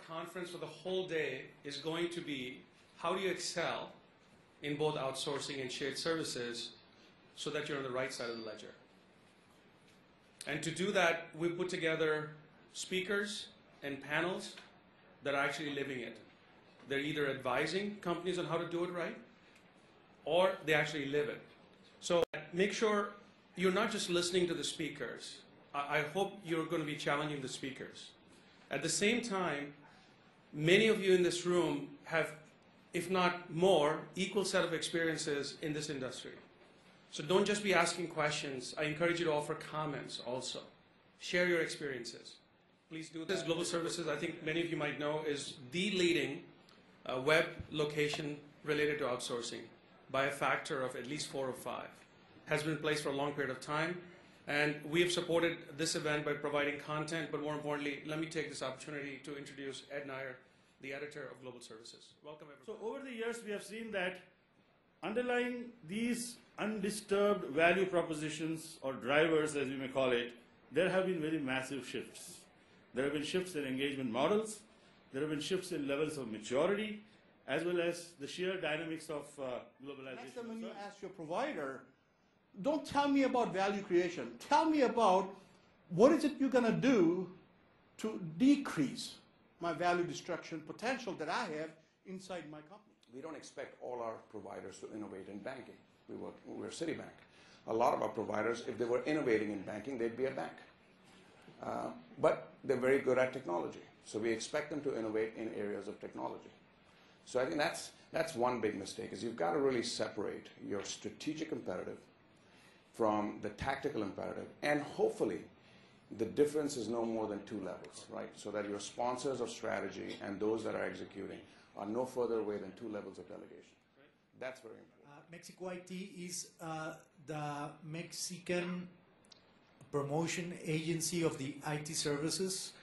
conference for the whole day is going to be how do you excel in both outsourcing and shared services so that you're on the right side of the ledger. And to do that, we put together speakers and panels that are actually living it. They're either advising companies on how to do it right, or they actually live it. So make sure you're not just listening to the speakers. I hope you're going to be challenging the speakers. At the same time, many of you in this room have, if not more, equal set of experiences in this industry. So don't just be asking questions. I encourage you to offer comments also. Share your experiences. Please do this. Global Services, I think many of you might know, is the leading web location related to outsourcing by a factor of at least 4 or 5. Has been in place for a long period of time. And we have supported this event by providing content, but more importantly, let me take this opportunity to introduce Ed Nair, the editor of Global Services. Welcome, everybody. So over the years, we have seen that underlying these undisturbed value propositions, or drivers as you may call it, there have been very massive shifts. There have been shifts in engagement models, there have been shifts in levels of maturity, as well as the sheer dynamics of globalization. Next time when you ask your provider, don't tell me about value creation. Tell me about what is it you're going to do to decrease my value destruction potential that I have inside my company. We don't expect all our providers to innovate in banking. We're Citibank. A lot of our providers, if they were innovating in banking, they'd be a bank. But they're very good at technology. So we expect them to innovate in areas of technology. So I think that's one big mistake, is you've got to really separate your strategic imperative from the tactical imperative, and hopefully the difference is no more than 2 levels, right? So that your sponsors of strategy and those that are executing are no further away than 2 levels of delegation. That's very important. Mexico IT is the Mexican promotion agency of the IT services.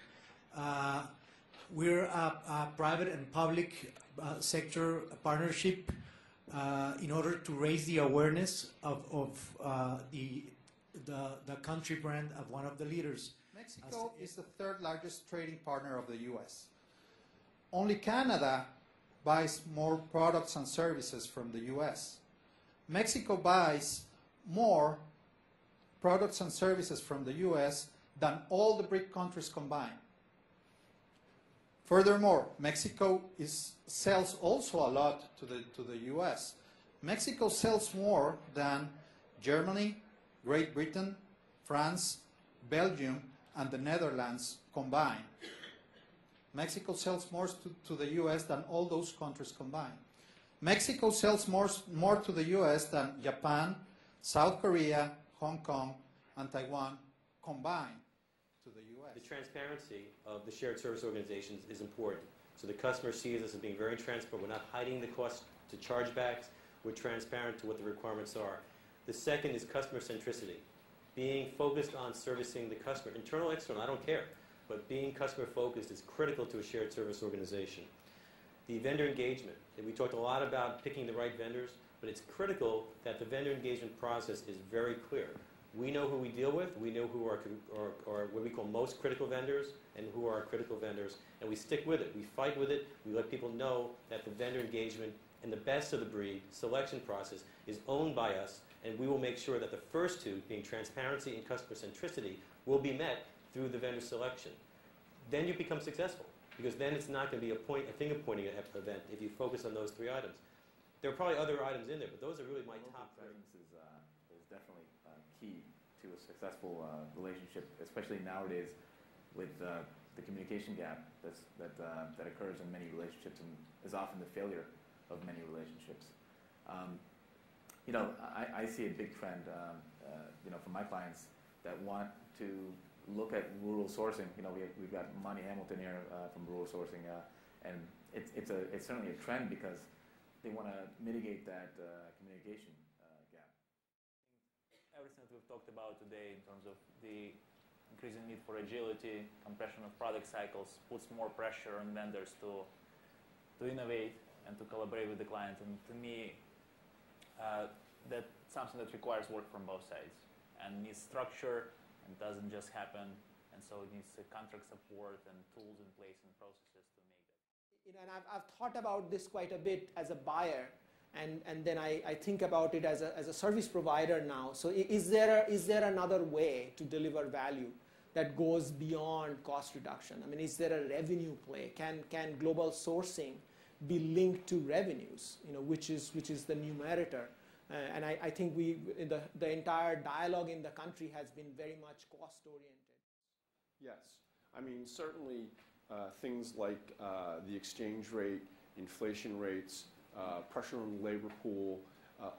We're a private and public sector partnership in order to raise the awareness of the country brand of one of the leaders. Mexico is the 3rd largest trading partner of the U.S. Only Canada buys more products and services from the U.S. Mexico buys more products and services from the U.S. than all the BRIC countries combined. Furthermore, Mexico sells also a lot to the U.S. Mexico sells more than Germany, Great Britain, France, Belgium, and the Netherlands combined. Mexico sells more to the U.S. than all those countries combined. Mexico sells more to the U.S. than Japan, South Korea, Hong Kong, and Taiwan combined to the U.S. The transparency of the shared service organizations is important. So the customer sees us as being very transparent. We're not hiding the cost to chargebacks. We're transparent to what the requirements are. The second is customer centricity. Being focused on servicing the customer, internal, external, I don't care. But being customer focused is critical to a shared service organization. The vendor engagement. We talked a lot about picking the right vendors, but it's critical that the vendor engagement process is very clear. We know who we deal with, we know who are what we call most critical vendors and who are our critical vendors, and we stick with it. We fight with it. We let people know that the vendor engagement and the best of the breed selection process is owned by us, and we will make sure that the first 2, being transparency and customer centricity, will be met through the vendor selection. Then you become successful, because then it's not going to be a finger-pointing event if you focus on those 3 items. There are probably other items in there, but those are really my top 3. Is definitely key to a successful relationship, especially nowadays with the communication gap that occurs in many relationships and is often the failure of many relationships. You know, I see a big trend, you know, from my clients that want to look at rural sourcing. You know, we've got Monty Hamilton here from rural sourcing, and it's certainly a trend because they want to mitigate that communication gap. Everything that we've talked about today in terms of the increasing need for agility, compression of product cycles, puts more pressure on vendors to innovate and to collaborate with the client. And to me, that's something that requires work from both sides and needs structure and doesn't just happen. And so it needs contract support and tools in place and processes to make and I've thought about this quite a bit as a buyer, and then I think about it as a service provider now. So is there another way to deliver value that goes beyond cost reduction? I mean, is there a revenue play? Can global sourcing be linked to revenues? Which is the numerator. And I think the entire dialogue in the country has been very much cost oriented. Yes, I mean certainly things like the exchange rate, inflation rates, pressure on the labor pool,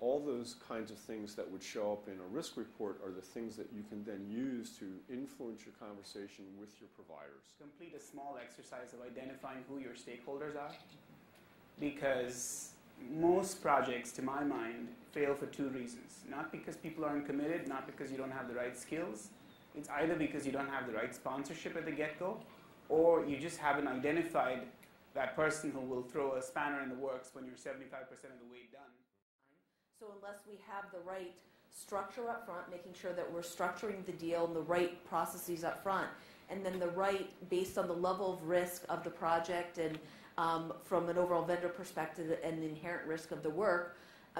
all those kinds of things that would show up in a risk report are the things that you can then use to influence your conversation with your providers. Complete a small exercise of identifying who your stakeholders are, because most projects, to my mind, fail for two reasons. Not because people aren't committed, not because you don't have the right skills. It's either because you don't have the right sponsorship at the get-go, or you just haven't identified that person who will throw a spanner in the works when you're 75% of the way done. So unless we have the right structure up front, making sure that we're structuring the deal and the right processes up front, and then the right, based on the level of risk of the project and from an overall vendor perspective and the inherent risk of the work,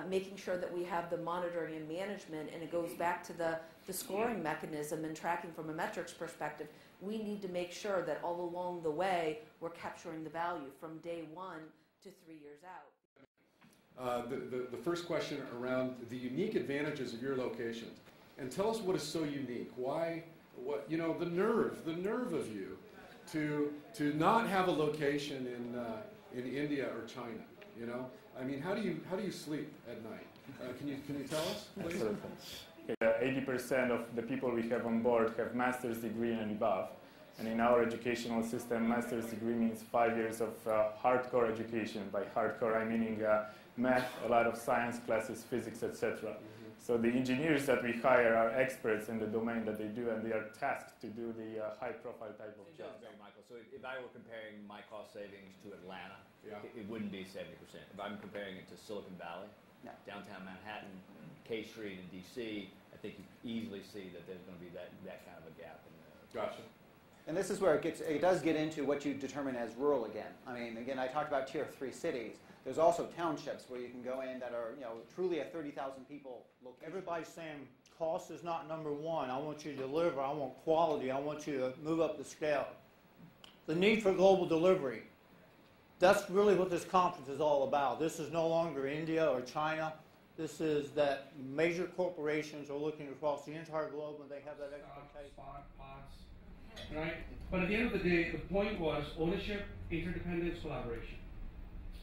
making sure that we have the monitoring and management, and it goes back to the scoring mechanism and tracking from a metrics perspective. We need to make sure that all along the way we're capturing the value from day 1 to 3 years out. The first question around the unique advantages of your locations, and tell us what is so unique. Why? What the nerve of you to not have a location in India or China. I mean, how do you sleep at night? Can you tell us, please? 80% of the people we have on board have master's degree and above. And in our educational system, master's degree means 5 years of hardcore education. By hardcore, I'm meaning math, a lot of science classes, physics, etc. So the engineers that we hire are experts in the domain that they do, and they are tasked to do the high-profile type of job. Michael, so if I were comparing my cost savings to Atlanta, it wouldn't be 70%. If I'm comparing it to Silicon Valley, downtown Manhattan, K Street in D.C., I think you easily see that there's going to be that kind of a gap in the Gotcha. And this is where it does get into what you determine as rural again. I mean, again, I talked about tier 3 cities. There's also townships where you can go in that are, truly a 30,000 people location. Everybody's saying cost is not number one. I want you to deliver. I want quality. I want you to move up the scale. The need for global delivery. That's really what this conference is all about. This is no longer India or China. This is that major corporations are looking across the entire globe and they have that expectation. Pods, right? But at the end of the day, the point was ownership, interdependence, collaboration.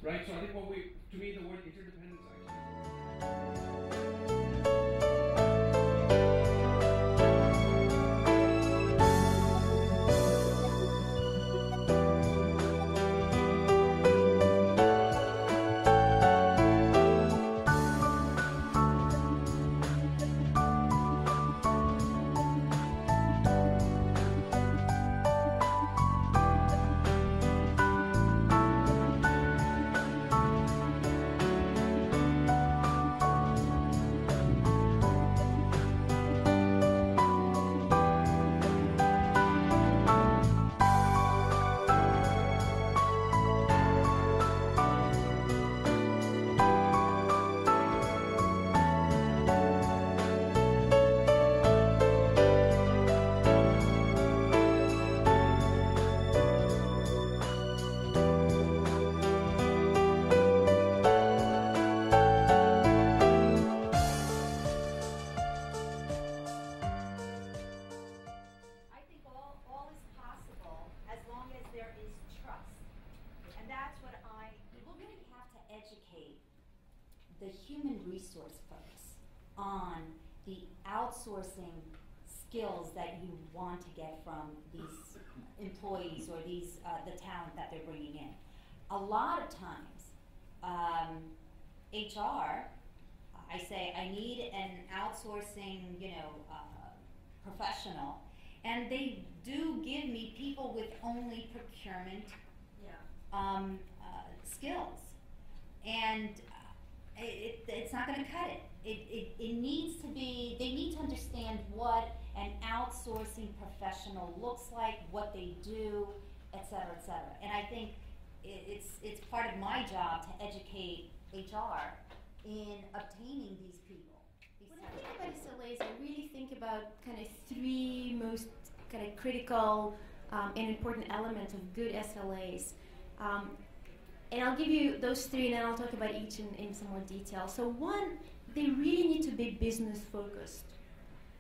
Right? So I think to me, the word interdependence actually. The human resource folks on the outsourcing skills that you want to get from these employees or these the talent that they're bringing in. A lot of times, HR, I say I need an outsourcing, professional, and they do give me people with only procurement skills, and it's not going to cut it. It needs to be, they need to understand what an outsourcing professional looks like, what they do, et cetera, et cetera. And I think it's part of my job to educate HR in obtaining these people. When I think about SLAs, I really think about kind of three most kind of critical and important elements of good SLAs. And I'll give you those three, and then I'll talk about each in some more detail. So one, they really need to be business focused.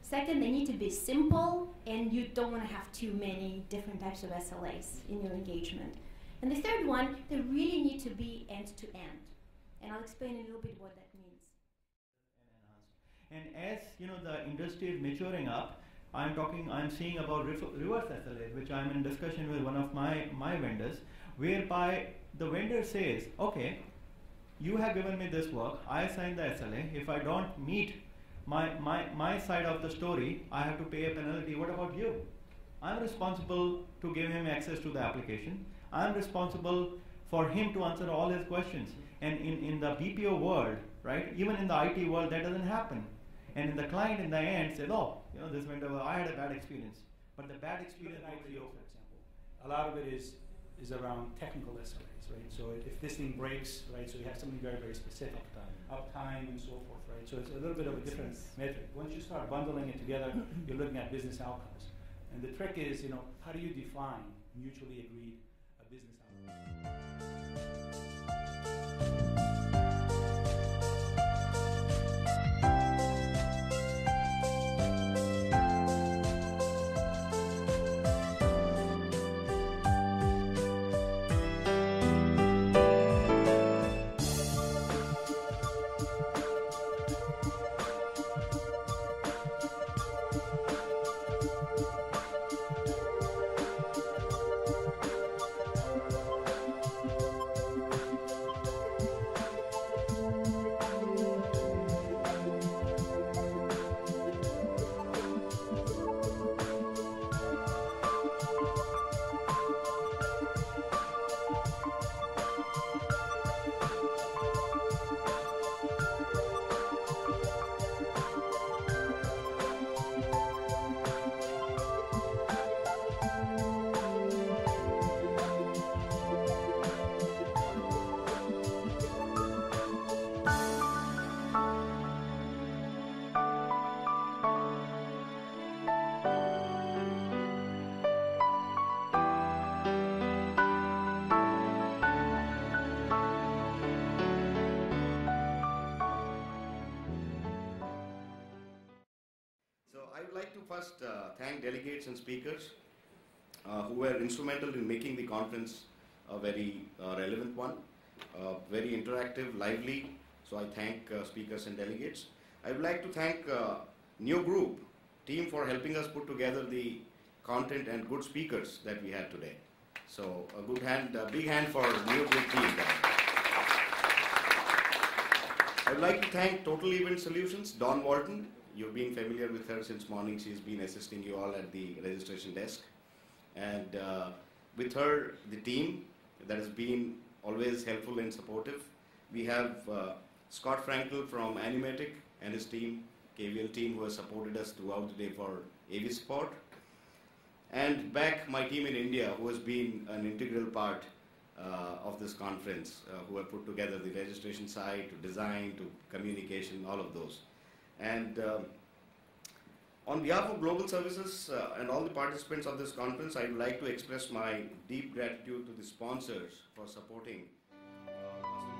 Second, they need to be simple, and you don't want to have too many different types of SLAs in your engagement. And the third one, they really need to be end-to-end. And I'll explain a little bit what that means. And as the industry is maturing up, I'm seeing about reverse SLAs, which I'm in discussion with one of my vendors, whereby the vendor says, okay, you have given me this work, I assign the SLA, if I don't meet my side of the story, I have to pay a penalty. What about you? I'm responsible to give him access to the application. I'm responsible for him to answer all his questions. And in the BPO world, right, even in the IT world, that doesn't happen. And the client in the end said, oh, this vendor, I had a bad experience. But the bad experience ITO, for example, a lot of it is around technical SLAs, right? So if this thing breaks, right, so you have something very, very specific, uptime and so forth, right? So it's a little bit of a different metric. Once you start bundling it together, you're looking at business outcomes. And the trick is, how do you define mutually agreed business outcomes? I would like to first thank delegates and speakers who were instrumental in making the conference a very relevant one, very interactive, lively. So I thank speakers and delegates. I would like to thank New Group team for helping us put together the content and good speakers that we had today. So a big hand for New Group team. I would like to thank Total Event Solutions, Dawn Walton. You've been familiar with her since morning. She's been assisting you all at the registration desk. And with her, the team that has been always helpful and supportive. We have Scott Frankel from Animatic and his team, KVL team, who has supported us throughout the day for AV support. And back my team in India, who has been an integral part of this conference, who have put together the registration side, to design, to communication, all of those. And on behalf of Global Services and all the participants of this conference, I would like to express my deep gratitude to the sponsors for supporting us.